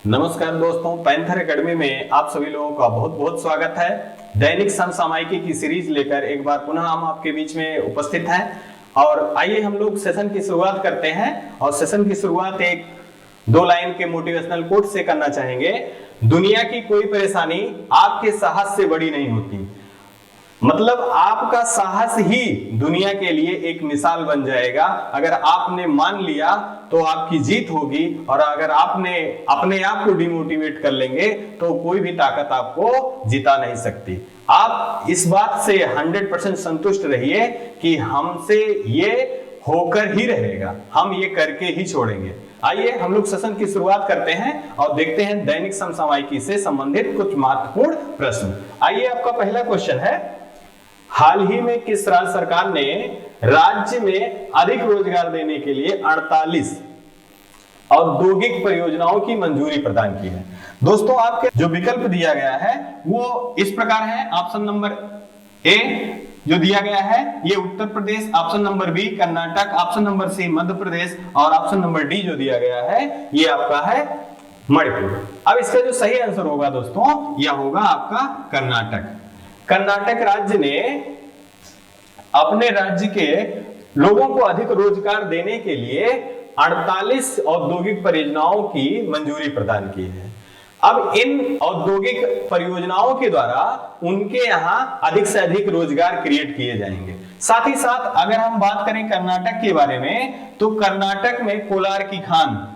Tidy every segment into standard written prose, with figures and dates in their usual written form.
नमस्कार दोस्तों, panther academy में आप सभी लोगों का बहुत बहुत स्वागत है। दैनिक समसामयिकी की सीरीज लेकर एक बार पुनः हम आपके बीच में उपस्थित हैं और आइए हम लोग सेशन की शुरुआत करते हैं। और सेशन की शुरुआत एक दो लाइन के मोटिवेशनल कोट से करना चाहेंगे। दुनिया की कोई परेशानी आपके साहस से बड़ी नहीं होती। मतलब आपका साहस ही दुनिया के लिए एक मिसाल बन जाएगा। अगर आपने मान लिया तो आपकी जीत होगी, और अगर आपने अपने आप को डिमोटिवेट कर लेंगे तो कोई भी ताकत आपको जिता नहीं सकती। आप इस बात से 100% संतुष्ट रहिए कि हमसे ये होकर ही रहेगा, हम ये करके ही छोड़ेंगे। आइए हम लोग सेशन की शुरुआत करते हैं और देखते हैं दैनिक समसामयिकी से संबंधित कुछ महत्वपूर्ण प्रश्न। आइए, आपका पहला क्वेश्चन है, हाल ही में किस राज्य सरकार ने राज्य में अधिक रोजगार देने के लिए 48 औद्योगिक परियोजनाओं की मंजूरी प्रदान की है? दोस्तों, आपके जो विकल्प दिया गया है वो इस प्रकार है। ऑप्शन नंबर ए जो दिया गया है ये Uttar Pradesh, option number B Karnataka, option number C Madhya Pradesh और ऑप्शन नंबर डी जो दिया गया है ये आपका है मणिपुर। अब इसका जो सही आंसर होगा दोस्तों यह होगा आपका कर्नाटक। कर्नाटक राज्य ने अपने राज्य के लोगों को अधिक रोजगार देने के लिए 48 औद्योगिक परियोजनाओं की मंजूरी प्रदान की है। अब इन औद्योगिक परियोजनाओं के द्वारा उनके यहां अधिक से अधिक रोजगार क्रिएट किए जाएंगे। साथ ही साथ अगर हम बात करें कर्नाटक के बारे में तो कर्नाटक में कोलार की खान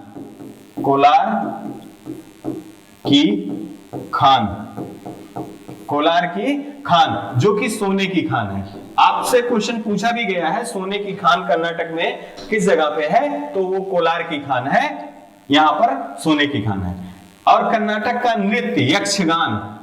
जो कि सोने की खान है। आपसे क्वेश्चन पूछा भी गया है सोने की खान कर्नाटक में किस जगह पे है, तो वो कोलार की खान है, यहां पर सोने की खान है। और कर्नाटक का नृत्य यक्षगान,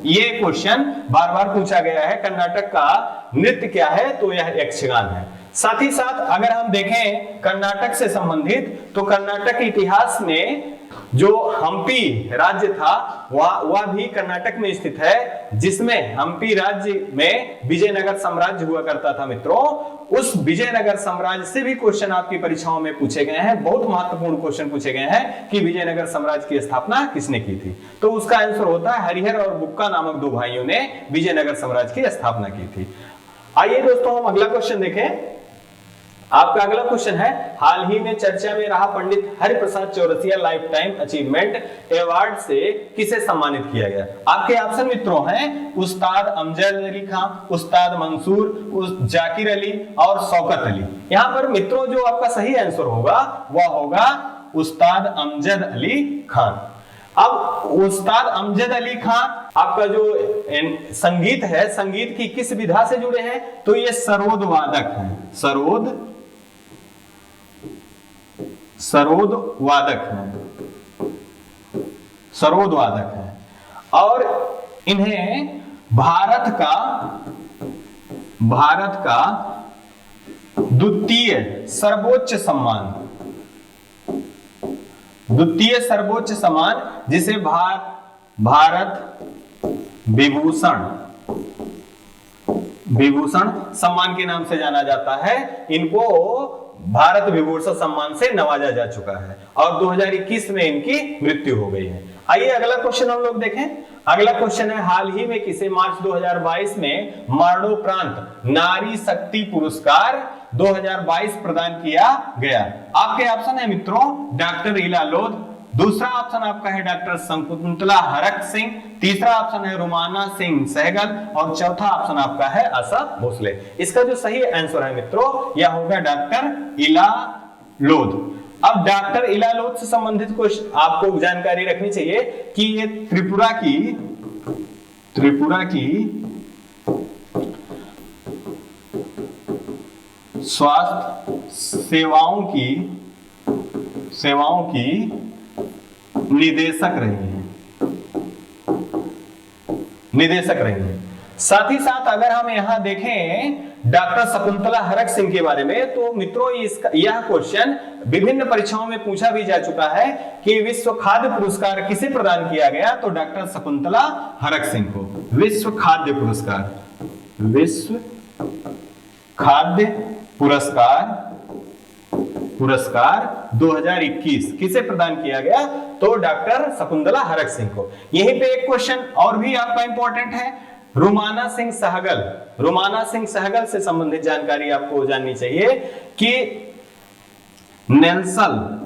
ये क्वेश्चन बार बार पूछा गया है, कर्नाटक का नृत्य क्या है, तो यह यक्षगान है। साथ ही साथ अगर हम देखें कर्नाटक से संबंधित तो कर्नाटक इतिहास में जो हम्पी राज्य था वह भी कर्नाटक में स्थित है, जिसमें हम्पी राज्य में विजयनगर साम्राज्य हुआ करता था। मित्रों, उस विजयनगर साम्राज्य से भी क्वेश्चन आपकी परीक्षाओं में पूछे गए हैं। बहुत महत्वपूर्ण क्वेश्चन पूछे गए हैं कि विजयनगर साम्राज्य की स्थापना किसने की थी, तो उसका आंसर होता है हरिहर और बुक्का नामक दो भाइयों ने विजयनगर साम्राज्य की स्थापना की थी। आइए दोस्तों हम अगला क्वेश्चन देखें। आपका अगला क्वेश्चन है, हाल ही में चर्चा में रहा Pandit Hariprasad Chaurasia lifetime achievement award से किसे सम्मानित किया गया? आपके ऑप्शन मित्रों हैं उस्ताद अमजद अली खान, उस्ताद मंसूर, जाकिर अली और शौकत अली। यहां पर मित्रों जो आपका सही आंसर होगा वह होगा उस्ताद अमजद अली खान। अब उस्ताद अमजद अली खान आपका जो संगीत है, संगीत की किस विधा से जुड़े हैं, तो ये सरोद वादक है। सरोद वादक है और इन्हें भारत का द्वितीय सर्वोच्च सम्मान जिसे भारत विभूषण सम्मान के नाम से जाना जाता है, इनको भारत विभूषण सम्मान से नवाजा जा चुका है और 2021 में इनकी मृत्यु हो गई है। आइए अगला क्वेश्चन हम लोग देखें। अगला क्वेश्चन है, हाल ही में किसे मार्च 2022 में मरणोपरांत नारी शक्ति पुरस्कार 2022 प्रदान किया गया? आपके ऑप्शन है मित्रों डॉक्टर इला लोध, दूसरा ऑप्शन आपका है डॉक्टर शकुंतला हरक सिंह, तीसरा ऑप्शन है रुमाना सिंह सहगल और चौथा ऑप्शन आपका है आशा भोसले। इसका जो सही आंसर है मित्रों यह होगा डॉक्टर इला लोध। अब डॉक्टर इला लोध से संबंधित कुछ आपको जानकारी रखनी चाहिए कि ये त्रिपुरा की स्वास्थ्य सेवाओं की निदेशक रही हैं। साथ ही साथ अगर हम यहां देखें डॉक्टर शकुंतला हरक सिंह के बारे में तो मित्रों यह क्वेश्चन विभिन्न परीक्षाओं में पूछा भी जा चुका है कि विश्व खाद्य पुरस्कार किसे प्रदान किया गया, तो डॉक्टर शकुंतला हरक सिंह को विश्व खाद्य पुरस्कार पुरस्कार 2021 किसे प्रदान किया गया? तो डॉक्टर शकुंतला हरक सिंह को। यहीं पे एक क्वेश्चन और भी आपका इंपॉर्टेंट है, रुमाना सिंह सहगल। रुमाना सिंह सहगल से संबंधित जानकारी आपको जाननी चाहिए कि नेल्सन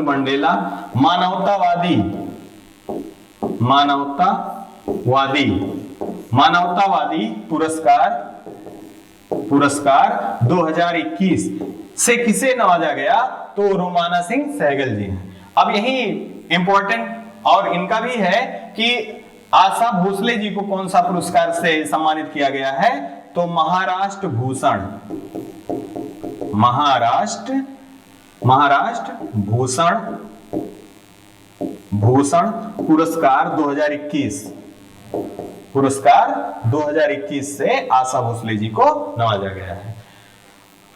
मंडेला मानवतावादी पुरस्कार 2021 से किसे नवाजा गया? तो रुमाना सिंह सहगल जी हैं। अब यही इंपॉर्टेंट और इनका भी है कि आशा भोसले जी को कौन सा पुरस्कार से सम्मानित किया गया है? तो महाराष्ट्र भूषण पुरस्कार 2021 से आशा भोसले जी को नवाजा गया है।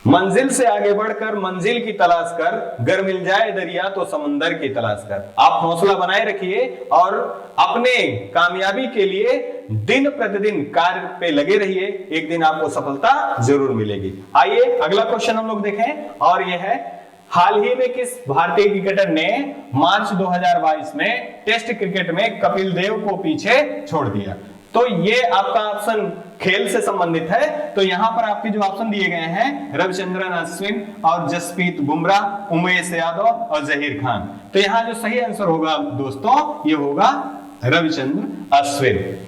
मंजिल से आगे बढ़कर मंजिल की तलाश कर, गर मिल जाए दरिया तो समंदर की तलाश कर। आप हौसला बनाए रखिए और अपने कामयाबी के लिए दिन प्रतिदिन कार्य पे लगे रहिए, एक दिन आपको सफलता जरूर मिलेगी। आइए अगला क्वेश्चन हम लोग देखें, और यह है, हाल ही में किस भारतीय क्रिकेटर ने मार्च 2022 में टेस्ट क्रिकेट में कपिल देव को पीछे छोड़ दिया? तो ये आपका ऑप्शन खेल से संबंधित है। तो यहां पर आपके जो ऑप्शन दिए गए हैं, रविचंद्रन अश्विन और जसप्रीत बुमराह, उमेश यादव और जहीर खान। तो यहां जो सही आंसर होगा दोस्तों, ये होगा रविचंद्र अश्विन,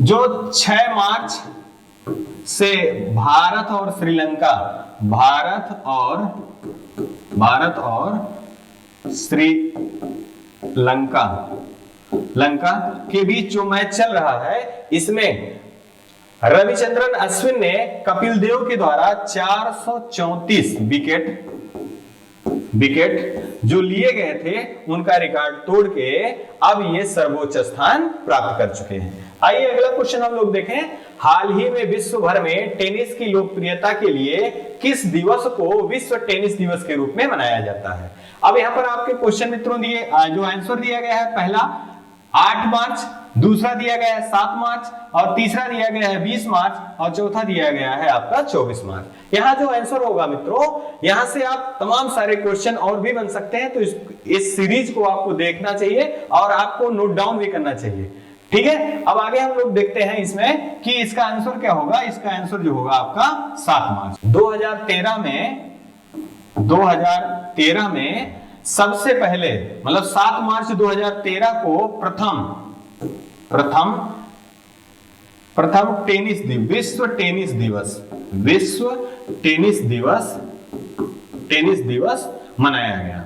जो 6 मार्च से भारत और श्रीलंका के बीच जो मैच चल रहा है, इसमें रविचंद्रन अश्विन ने कपिल देव के द्वारा 434 विकेट जो लिए गए थे, उनका रिकॉर्ड तोड़ के अब ये सर्वोच्च स्थान प्राप्त कर चुके हैं। आइए अगला क्वेश्चन हम लोग देखें, हाल ही में विश्व भर में टेनिस की लोकप्रियता के लिए किस दिवस को विश्व टेनिस दिवस के रूप में मनाया जाता है? अब यहाँ पर आपके क्वेश्चन मित्रों दिए, जो आंसर दिया गया है, पहला 8 मार्च, दूसरा दिया गया है 7 मार्च, और तीसरा दिया गया है 20 मार्च, और चौथा दिया गया है आपका 24 मार्च। यहाँ जो आंसर होगा मित्रों, यहाँ से आप तमाम सारे क्वेश्चन और भी बन सकते हैं। तो इस सीरीज को आपको देखना चाहिए और आपको नोट डाउन भी करना चाहिए, ठीक है। अब आगे हम लोग देखते हैं इसमें कि इसका आंसर क्या होगा। इसका आंसर जो होगा आपका 7 मार्च 2013 में सबसे पहले, मतलब 7 मार्च 2013 को प्रथम टेनिस दिवस, विश्व टेनिस दिवस मनाया गया।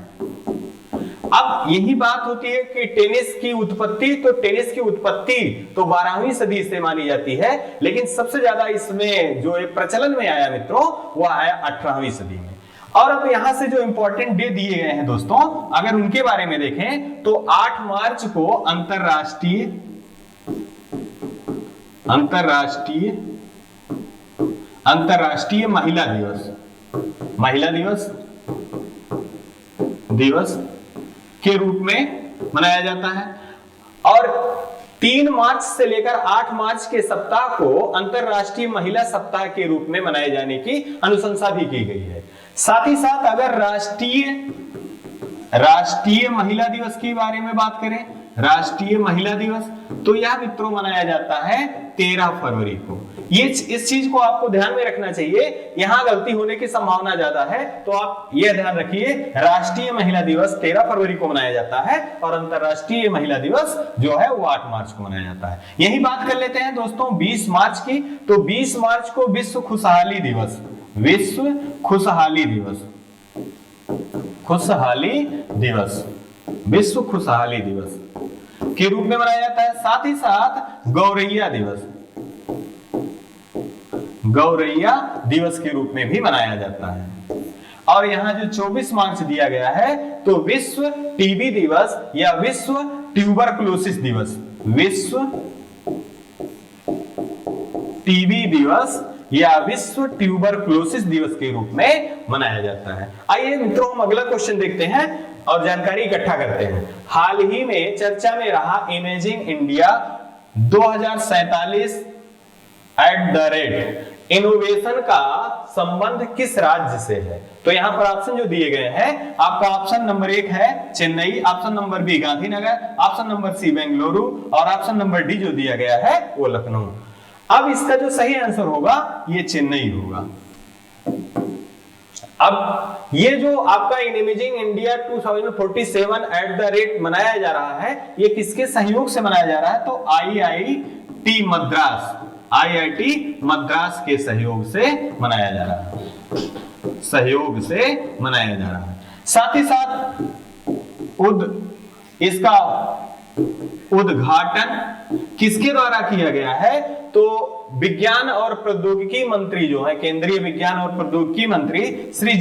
अब यही बात होती है कि टेनिस की उत्पत्ति तो 12वीं सदी से मानी जाती है, लेकिन सबसे ज्यादा इसमें जो प्रचलन में आया मित्रों, वो आया 18वीं सदी में। और अब यहां से जो इंपॉर्टेंट डे दिए गए हैं दोस्तों, अगर उनके बारे में देखें तो 8 मार्च को अंतरराष्ट्रीय महिला दिवस के रूप में मनाया जाता है, और 3 मार्च से लेकर 8 मार्च के सप्ताह को अंतरराष्ट्रीय महिला सप्ताह के रूप में मनाए जाने की अनुशंसा भी की गई है। साथ ही साथ अगर राष्ट्रीय महिला दिवस के बारे में बात करें, राष्ट्रीय महिला दिवस, तो यह मित्रों मनाया जाता है 13 फरवरी को। इस चीज को आपको ध्यान में रखना चाहिए, यहां गलती होने की संभावना ज्यादा है, तो आप यह ध्यान रखिए, राष्ट्रीय महिला दिवस 13 फरवरी को मनाया जाता है और अंतरराष्ट्रीय महिला दिवस जो है वो 8 मार्च को मनाया जाता है। यही बात कर लेते हैं दोस्तों 20 मार्च की। तो 20 मार्च को विश्व खुशहाली दिवस के रूप में मनाया जाता है। साथ ही साथ गौरैया दिवस के रूप में भी मनाया जाता है। और यहाँ जो 24 मार्च दिया गया है, तो विश्व टीबी दिवस या विश्व ट्यूबरकुलोसिस दिवस, विश्व टीबी दिवस या विश्व ट्यूबरकुलोसिस दिवस के रूप में मनाया जाता है। आइए मित्रों हम अगला क्वेश्चन देखते हैं और जानकारी इकट्ठा करते हैं। हाल ही में चर्चा में रहा imaging India 2047 at the rate innovation का संबंध किस राज्य से है? तो यहां पर ऑप्शन जो दिए गए हैं, आपका ऑप्शन नंबर 1 है Chennai, option number B Gandhinagar, option number C Bengaluru और ऑप्शन नंबर डी जो दिया गया है वो लखनऊ। अब इसका जो सही आंसर होगा ये चेन्नई होगा। अब ये जो आपका imaging India 2047 at the rate मनाया जा रहा है, ये किसके सहयोग से मनाया जा रहा है? तो आईआईटी मद्रास के सहयोग से मनाया जा रहा है, सहयोग से मनाया जा रहा है। साथ ही साथ इसका उद्घाटन किसके द्वारा किया गया है? तो विज्ञान और प्रौद्योगिकी मंत्री जो है, केंद्रीय विज्ञान और प्रौद्योगिकी मंत्री श्री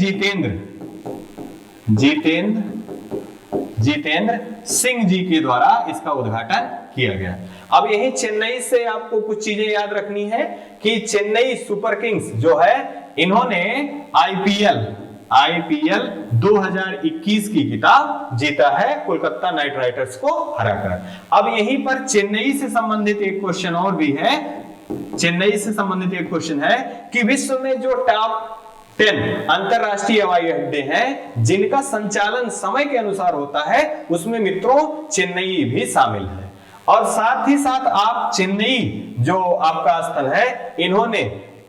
जितेंद्र सिंह जी के द्वारा इसका उद्घाटन किया गया। अब यही चेन्नई से आपको कुछ चीजें याद रखनी है कि चेन्नई सुपर किंग्स जो है, इन्होंने आईपीएल 2021 की खिताब जीता है कोलकाता नाइट राइडर्स को हराकर। अब यहीं पर चेन्नई से संबंधित एक क्वेश्चन और भी है, चेन्नई से संबंधित एक क्वेश्चन है कि विश्व में जो टॉप 10 अंतरराष्ट्रीय हवाई अड्डे हैं जिनका संचालन समय के अनुसार होता है, उसमें मित्रों चेन्नई भी शामिल है। और साथ ही साथ आप चेन्नई जो आपका स्थल है, इन्होंने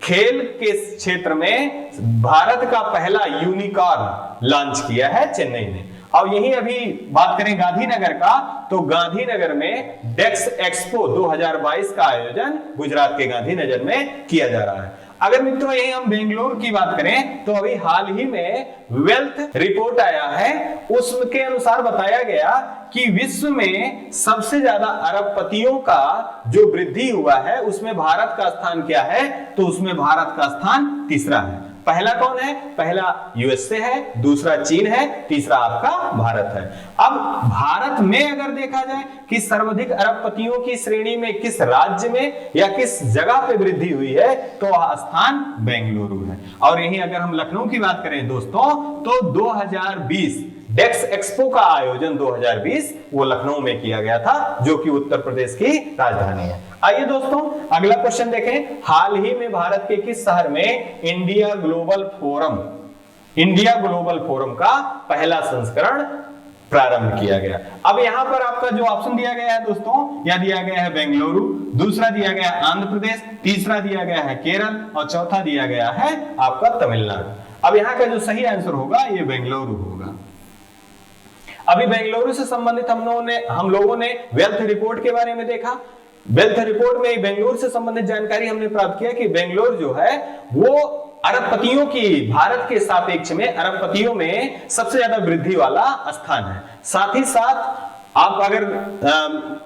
खेल के क्षेत्र में भारत का पहला यूनिकॉर्न लॉन्च किया है चेन्नई ने। और यही अभी बात करें गांधीनगर का, तो गांधीनगर में डेक्स एक्सपो 2022 का आयोजन गुजरात के गांधीनगर में किया जा रहा है। अगर मित्रों यही हम बेंगलुरु की बात करें, तो अभी हाल ही में वेल्थ रिपोर्ट आया है, उसके अनुसार बताया गया कि विश्व में सबसे ज्यादा अरबपतियों का जो वृद्धि हुआ है उसमें भारत का स्थान क्या है? तो उसमें भारत का स्थान तीसरा है। पहला कौन है? पहला यूएसए है, दूसरा चीन है, तीसरा आपका भारत है। अब भारत में अगर देखा जाए कि सर्वाधिक अरबपतियों की श्रेणी में किस राज्य में या किस जगह पे वृद्धि हुई है, तो स्थान बेंगलुरु है। और यही अगर हम लखनऊ की बात करें दोस्तों, तो 2020 डेक्स एक्सपो का आयोजन 2020 वो लखनऊ में किया गया था, जो कि उत्तर प्रदेश की राजधानी है। आइए दोस्तों अगला क्वेश्चन देखें। हाल ही में भारत के किस शहर में इंडिया ग्लोबल फोरम का पहला संस्करण प्रारंभ किया गया? अब यहां पर आपका जो ऑप्शन दिया गया है दोस्तों, यह दिया गया है बेंगलुरु, दूसरा दिया गया है आंध्र प्रदेश, तीसरा दिया गया है केरल और चौथा दिया गया है आपका तमिलनाडु। अब यहां का जो सही आंसर होगा ये बेंगलुरु होगा। अभी बेंगलुरु से संबंधित हम लोगों ने वेल्थ रिपोर्ट के बारे में देखा। वेल्थ रिपोर्ट में बेंगलुरु से संबंधित जानकारी हमने प्राप्त किया कि बेंगलुरु जो है वो अरबपतियों की, भारत के सापेक्ष में अरबपतियों में सबसे ज्यादा वृद्धि वाला स्थान है। साथ ही साथ आप अगर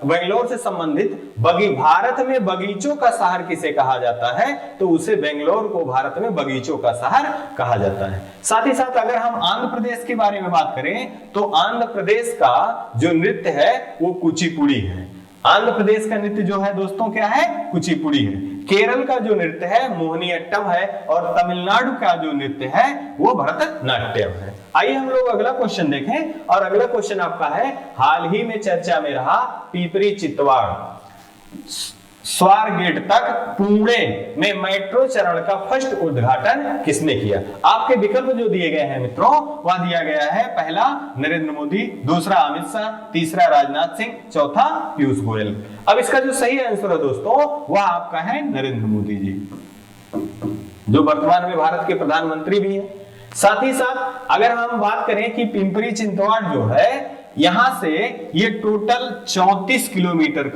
बेंगलुरु से संबंधित भारत में बगीचों का शहर किसे कहा जाता है, तो उसे बेंगलुरु को भारत में बगीचों का शहर कहा जाता है। साथ ही साथ अगर हम आंध्र प्रदेश के बारे में बात करें, तो आंध्र प्रदेश का जो नृत्य है वो कुचिपुड़ी है। आंध्र प्रदेश का नृत्य जो है दोस्तों क्या है? कुचिपुड़ी है। केरल का जो नृत्य है मोहिनीअट्टम है और तमिलनाडु का जो नृत्य है वो भरतनाट्यम है। आइए हम लोग अगला क्वेश्चन देखें, और अगला क्वेश्चन आपका है, हाल ही में चर्चा में रहा पिपरी चित्तौड़ स्वारगेट तक पुणे में मेट्रो चरण का फर्स्ट उद्घाटन किसने किया? आपके विकल्प जो दिए गए हैं मित्रों, वह दिया गया है, पहला नरेंद्र मोदी, दूसरा अमित शाह, तीसरा राजनाथ सिंह, चौथा पीयूष गोयल। अब इसका जो सही आंसर है दोस्तों, वह आपका है नरेंद्र मोदी जी, जो वर्तमान में भारत के प्रधानमंत्री भी है। साथ ही साथ अगर हम बात करें कि पिंपरी चित्तौड़ जो है, यहां से ये टोटल 34 किलोमीटर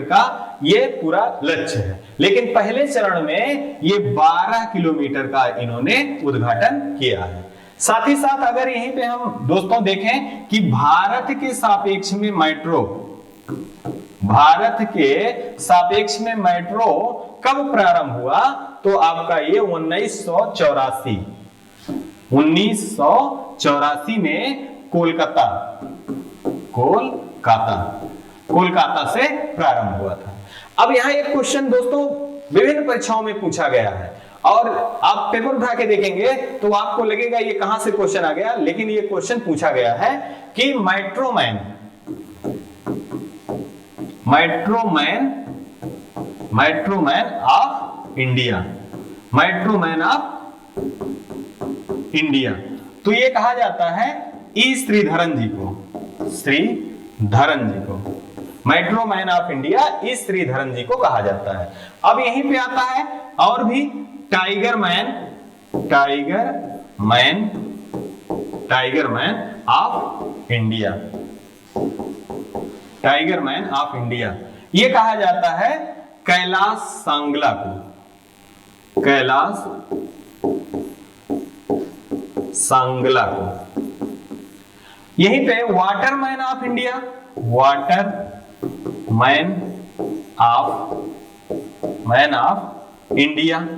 का ये पूरा लक्ष्य है, लेकिन पहले चरण में ये 12 किलोमीटर का इन्होंने उद्घाटन किया है। साथ ही साथ अगर यहीं पे हम दोस्तों देखें कि भारत के सापेक्ष में मेट्रो कब प्रारंभ हुआ, तो आपका ये 1984 में कोलकाता से प्रारंभ हुआ था। अब यहां एक क्वेश्चन दोस्तों विभिन्न परीक्षाओं में पूछा गया है, और आप पेपर उठा के देखेंगे तो आपको लगेगा ये कहां से क्वेश्चन आ गया, लेकिन ये क्वेश्चन पूछा गया है कि Metro Man metro man of India, metro man of India. तो ये कहा जाता है ई श्रीधरन जी को, श्रीधरन जी को, मेट्रो मैन ऑफ इंडिया ई श्रीधरन जी को कहा जाता है। अब यहीं पे आता है और भी tiger man, tiger man, tiger man of India, tiger man of India. ये कहा जाता है कैलाश सांगला को, कैलाश सांगला को। यहीं पे water man of India, water man of India,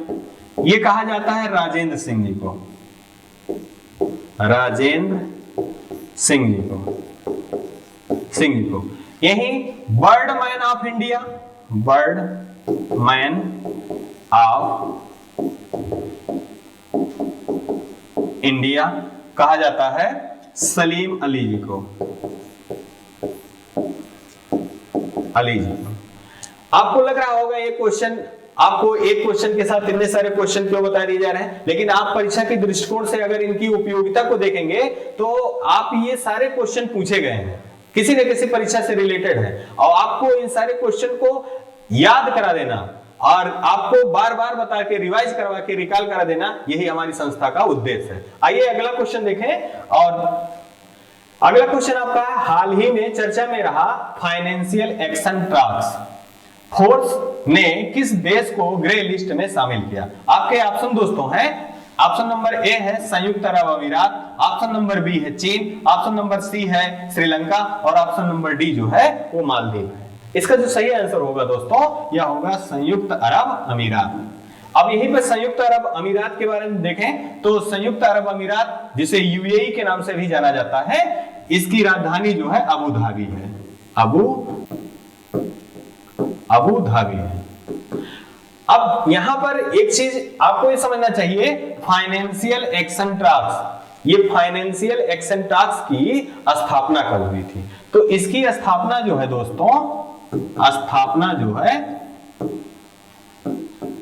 ये कहा जाता है राजेंद्र सिंह जी को, राजेंद्र सिंह जी को, सिंह जी को। यही bird man of India, bird man of India कहा जाता है सलीम अली जी को, अली जी को। आपको लग रहा होगा ये क्वेश्चन, आपको एक क्वेश्चन के साथ इतने सारे क्वेश्चन क्यों बता दिए जा रहे हैं, लेकिन आप परीक्षा के दृष्टिकोण से अगर इनकी उपयोगिता को देखेंगे तो आप ये सारे क्वेश्चन पूछे गए हैं, किसी न किसी परीक्षा से रिलेटेड है, और आपको इन सारे क्वेश्चन को याद करा देना और आपको बार बार बता के रिवाइज करवा के रिकॉल करा देना, यही हमारी संस्था का उद्देश्य है। आइए अगला क्वेश्चन देखें। और अगला क्वेश्चन आपका है, हाल ही में चर्चा में रहा फाइनेंशियल एक्शन टास्क फोर्स ने किस देश को ग्रे लिस्ट में शामिल किया। आपके ऑप्शन दोस्तों हैं, ऑप्शन नंबर ए है संयुक्त अरब अमीरात, ऑप्शन नंबर बी है चीन, ऑप्शन नंबर सी है श्रीलंका और ऑप्शन नंबर डी जो है वो मालदीव है। इसका जो सही आंसर होगा दोस्तों यह होगा संयुक्त अरब अमीरात। अब यहीं पर संयुक्त अरब अमीरात के बारे में देखें तो संयुक्त अरब अमीरात जिसे यूएई के नाम से भी जाना जाता है, इसकी राजधानी जो है अबू धाबी है, अबू धाबी है। अब यहां पर एक चीज आपको ये समझना चाहिए, फाइनेंशियल एक्शन टास्क, ये फाइनेंशियल एक्शन टास्क की स्थापना कब हुई थी? तो इसकी स्थापना जो है दोस्तों, स्थापना जो है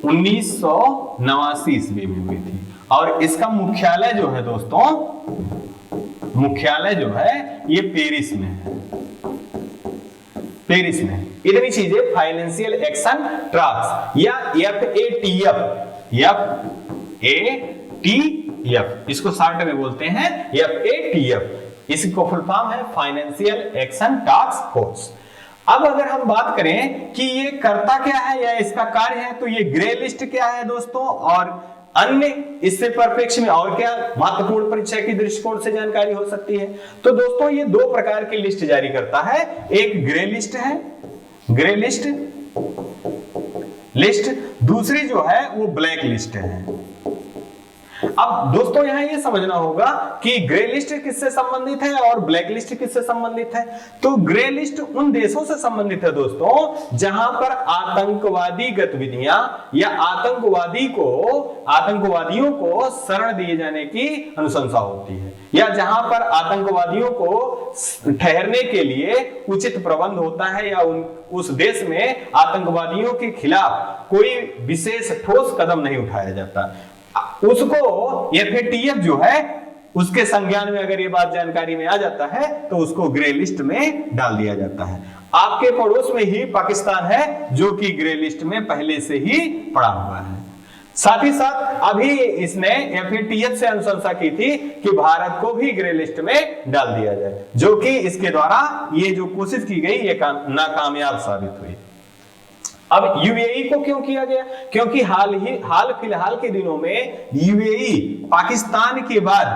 1989 ईस्वी में हुई थी और इसका मुख्यालय जो है दोस्तों, मुख्यालय जो है ये पेरिस में है, पेरिस में। इतनी चीजें फाइनेंशियल एक्शन टास्क या FATF, FATF इसको शॉर्ट में बोलते हैं FATF, इसको फुल फॉर्म है फाइनेंशियल एक्शन टास्क फोर्स। अब अगर हम बात करें कि ये करता क्या है या इसका कार्य है, तो ये ग्रे लिस्ट क्या है दोस्तों, और अन्य इससे परिप्रेक्ष्य में और क्या महत्वपूर्ण परीक्षा की दृष्टिकोण से जानकारी हो सकती है। तो दोस्तों ये दो प्रकार की लिस्ट जारी करता है, एक ग्रे लिस्ट है, ग्रे लिस्ट, दूसरी जो है वो ब्लैक लिस्ट है। अब दोस्तों यहां ये समझना होगा कि ग्रे लिस्ट किससे संबंधित है और ब्लैक लिस्ट किससे संबंधित है। तो ग्रे लिस्ट उन देशों से संबंधित है दोस्तों जहां पर आतंकवादी गतिविधियां या आतंकवादियों को शरण दिए जाने की अनुशंसा होती है, या जहां पर आतंकवादियों को ठहरने के लिए उचित प्रबंध होता है, या उस देश में आतंकवादियों के खिलाफ कोई विशेष ठोस कदम नहीं उठाया जाता, उसको FATF जो है उसके संज्ञान में अगर ये बात जानकारी में आ जाता है तो उसको ग्रे लिस्ट में डाल दिया जाता है। आपके पड़ोस में ही पाकिस्तान है जो कि ग्रे लिस्ट में पहले से ही पड़ा हुआ है। साथ ही साथ अभी इसने FATF से अनुशंसा की थी कि भारत को भी ग्रे लिस्ट में डाल दिया जाए, जो कि इसके द्वारा ये जो कोशिश की गई ये नाकामयाब साबित हुई। अब UAE को क्यों किया गया? क्योंकि हाल फिलहाल के दिनों में UAE पाकिस्तान के बाद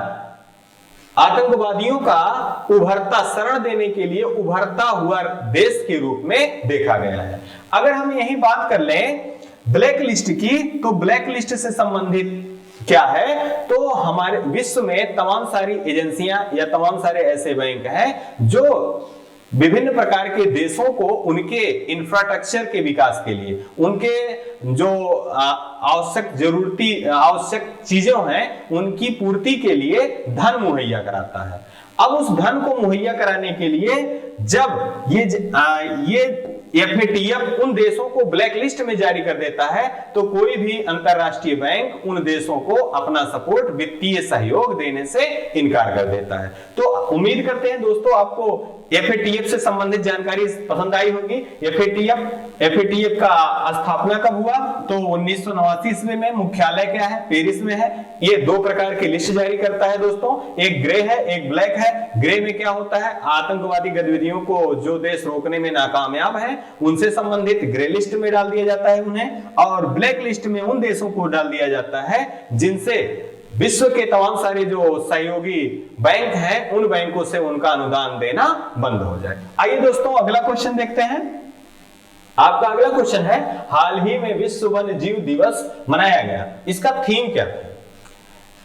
आतंकवादियों का शरण देने के लिए उभरता हुआ देश के रूप में देखा गया है। अगर हम यही बात कर लें ब्लैक लिस्ट की, तो ब्लैक लिस्ट से संबंधित क्या है, तो हमारे विश्व में तमाम सारी एजेंसियां या तमाम सारे ऐसे बैंक हैं जो विभिन्न प्रकार के देशों को उनके इंफ्रास्ट्रक्चर के विकास के लिए, उनके जो आवश्यक चीजें हैं उनकी पूर्ति के लिए धन मुहैया कराता है। अब उस धन को मुहैया कराने के लिए जब ये एफएटीएफ उन देशों को ब्लैक लिस्ट में जारी कर देता है तो कोई भी अंतरराष्ट्रीय बैंक उन देशों को अपना सपोर्ट, वित्तीय सहयोग देने से इनकार कर देता है। तो उम्मीद करते हैं दोस्तों आपको एफएटीएफ से संबंधित जानकारी पसंद आई होगी। एफएटीएफ का स्थापना कब हुआ? तो 1989 ईस्वी में। मुख्यालय क्या है? पेरिस में है। ये दो प्रकार की लिस्ट जारी करता है दोस्तों, एक ग्रे है, एक ब्लैक है। ग्रे में क्या होता है? आतंकवादी गतिविधियों को जो देश रोकने में नाकामयाब है उनसे संबंधित ग्रे लिस्ट में डाल दिया जाता है उन्हें, और ब्लैक लिस्ट में उन देशों को डाल दिया जाता है जिनसे विश्व के तमाम सारे जो सहयोगी बैंक हैं उन बैंकों से उनका अनुदान देना बंद हो जाए। आइए दोस्तों अगला क्वेश्चन देखते हैं। आपका अगला क्वेश्चन है, हाल ही में विश्व वन्य जीव दिवस मनाया गया, इसका थीम क्या है?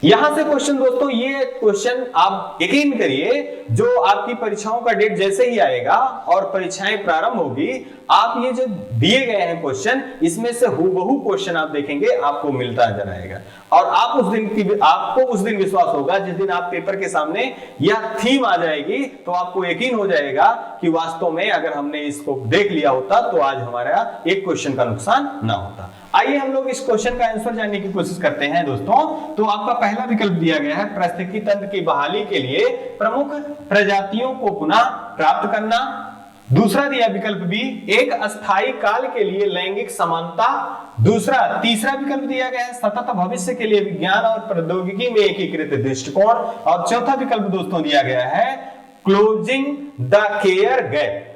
यहां से क्वेश्चन दोस्तों, ये क्वेश्चन आप यकीन करिए जो आपकी परीक्षाओं का डेट जैसे ही आएगा और परीक्षाएं प्रारंभ होगी, आप ये जो दिए गए हैं क्वेश्चन, इसमें से हूबहू क्वेश्चन आप देखेंगे आपको मिलता नजर आएगा, और आपको उस दिन विश्वास होगा जिस दिन आप पेपर के सामने यह थीम आ जाएगी तो आपको यकीन हो जाएगा कि वास्तव में अगर हमने इसको देख लिया होता तो आज हमारा एक क्वेश्चन का नुकसान ना होता। आइए हम लोग इस क्वेश्चन का आंसर जानने की कोशिश करते हैं दोस्तों। तो आपका पहला विकल्प दिया गया है, पारिस्थितिकी तंत्र की बहाली के लिए प्रमुख प्रजातियों को पुनः प्राप्त करना। दूसरा दिया विकल्प बी, एक अस्थायी काल के लिए लैंगिक समानता। तीसरा विकल्प दिया गया है, सतत भविष्य के लिए विज्ञान और प्रौद्योगिकी में एकीकृत दृष्टिकोण। और चौथा विकल्प दोस्तों दिया गया है, क्लोजिंग द केयर गैप।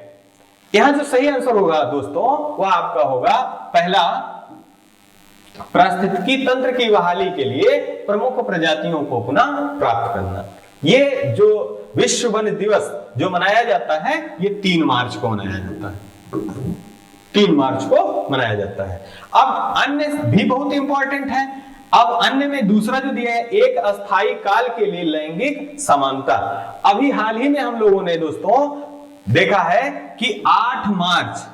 यहां जो सही आंसर होगा दोस्तों वह आपका होगा पहला, पारिस्थितिकी तंत्र की बहाली के लिए प्रमुख प्रजातियों को पुनः प्राप्त करना। ये जो विश्व वन दिवस जो मनाया जाता है ये 3 मार्च को मनाया जाता है, 3 मार्च को मनाया जाता है। अब अन्य भी बहुत इंपॉर्टेंट है। अब अन्य में दूसरा जो दिया है, एक अस्थायी काल के लिए लैंगिक समानता। अभी हाल ही में हम लोगों ने दोस्तों देखा है कि 8 मार्च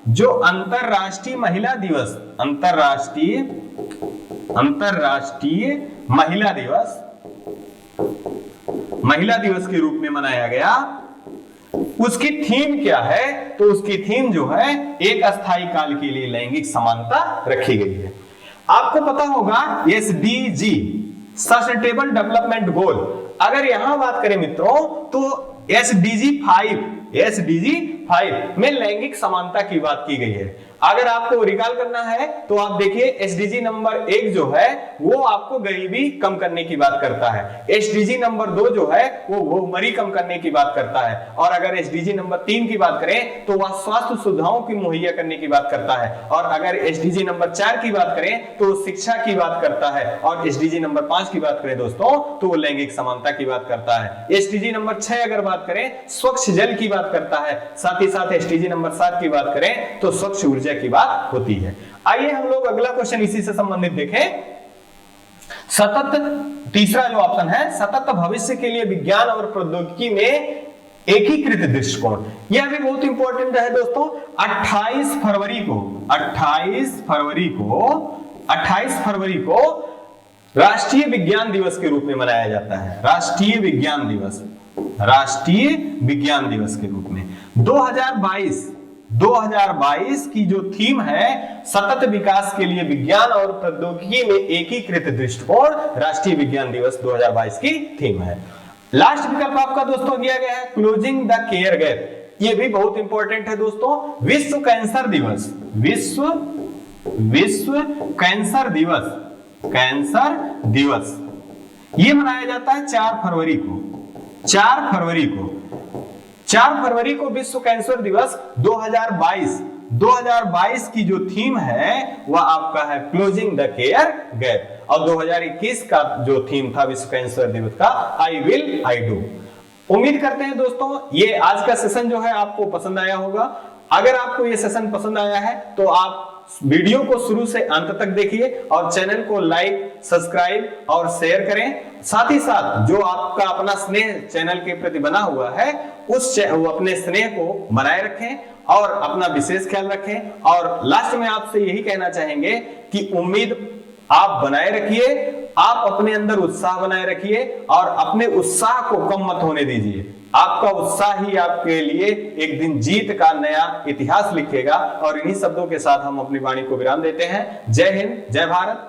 जो अंतरराष्ट्रीय महिला दिवस, अंतरराष्ट्रीय महिला दिवस के रूप में मनाया गया। उसकी थीम क्या है? तो उसकी थीम जो है एक अस्थायी काल के लिए लैंगिक समानता रखी गई है। आपको पता होगा एसडीजी, सस्टेनेबल डेवलपमेंट गोल, अगर यहां बात करें मित्रों तो एसडीजी 5 में लैंगिक समानता की बात की गई है। अगर आपको रिकॉल करना है तो आप देखिए एसडीजी नंबर 1 जो है वो आपको गरीबी कम करने की बात करता है, एसडीजी नंबर 2 जो है वो भूखमरी कम करने की बात करता है, और अगर एसडीजी नंबर 3 की बात करें तो वह स्वास्थ्य सुविधाओं की मुहैया करने की बात करता है, और अगर एसडीजी नंबर 4 की बात करें तो शिक्षा की बात करता है, और एसडीजी नंबर 5 की बात करें दोस्तों तो वो लैंगिक समानता की बात करता है। एसडीजी नंबर 6 अगर बात करें स्वच्छ जल की बात करता है, साथ ही साथ एसडीजी नंबर 7 की बात करें तो स्वच्छ ऊर्जा की बात होती है। आइए हम लोग अगला क्वेश्चन इसी से संबंधित देखें। तीसरा जो ऑप्शन है, सतत भविष्य के लिए विज्ञान और प्रौद्योगिकी में एकीकृत दृष्टिकोण, यह भी बहुत इंपॉर्टेंट है दोस्तों। 28 फरवरी को राष्ट्रीय विज्ञान दिवस के रूप में मनाया जाता है, राष्ट्रीय विज्ञान दिवस के रूप में। 2022 की जो थीम है, सतत विकास के लिए विज्ञान और प्रौद्योगिकी में एकीकृत दृष्टिकोण, राष्ट्रीय विज्ञान दिवस 2022 की थीम है। लास्ट विकल्प आपका दोस्तों दिया गया है, क्लोजिंग द केयर गैप, ये भी बहुत इंपॉर्टेंट है दोस्तों। विश्व कैंसर दिवस ये मनाया जाता है 4 फरवरी को विश्व कैंसर दिवस 2022 की जो थीम है वह आपका है क्लोजिंग द केयर गैप, और 2021 का जो थीम था विश्व कैंसर दिवस का, आई विल आई डू। उम्मीद करते हैं दोस्तों ये आज का सेशन जो है आपको पसंद आया होगा। अगर आपको ये सेशन पसंद आया है तो आप वीडियो को शुरू से अंत तक देखिए और चैनल को लाइक, सब्सक्राइब और शेयर करें। साथ ही साथ जो आपका अपना स्नेह चैनल के प्रति बना हुआ है वो अपने स्नेह को बनाए रखें और अपना विशेष ख्याल रखें। और लास्ट में आपसे यही कहना चाहेंगे कि उम्मीद आप बनाए रखिए, आप अपने अंदर उत्साह बनाए रखिए और अपने उत्साह को कम मत होने दीजिए। आपका उत्साह ही आपके लिए एक दिन जीत का नया इतिहास लिखेगा। और इन्हीं शब्दों के साथ हम अपनी वाणी को विराम देते हैं। जय हिंद, जय भारत।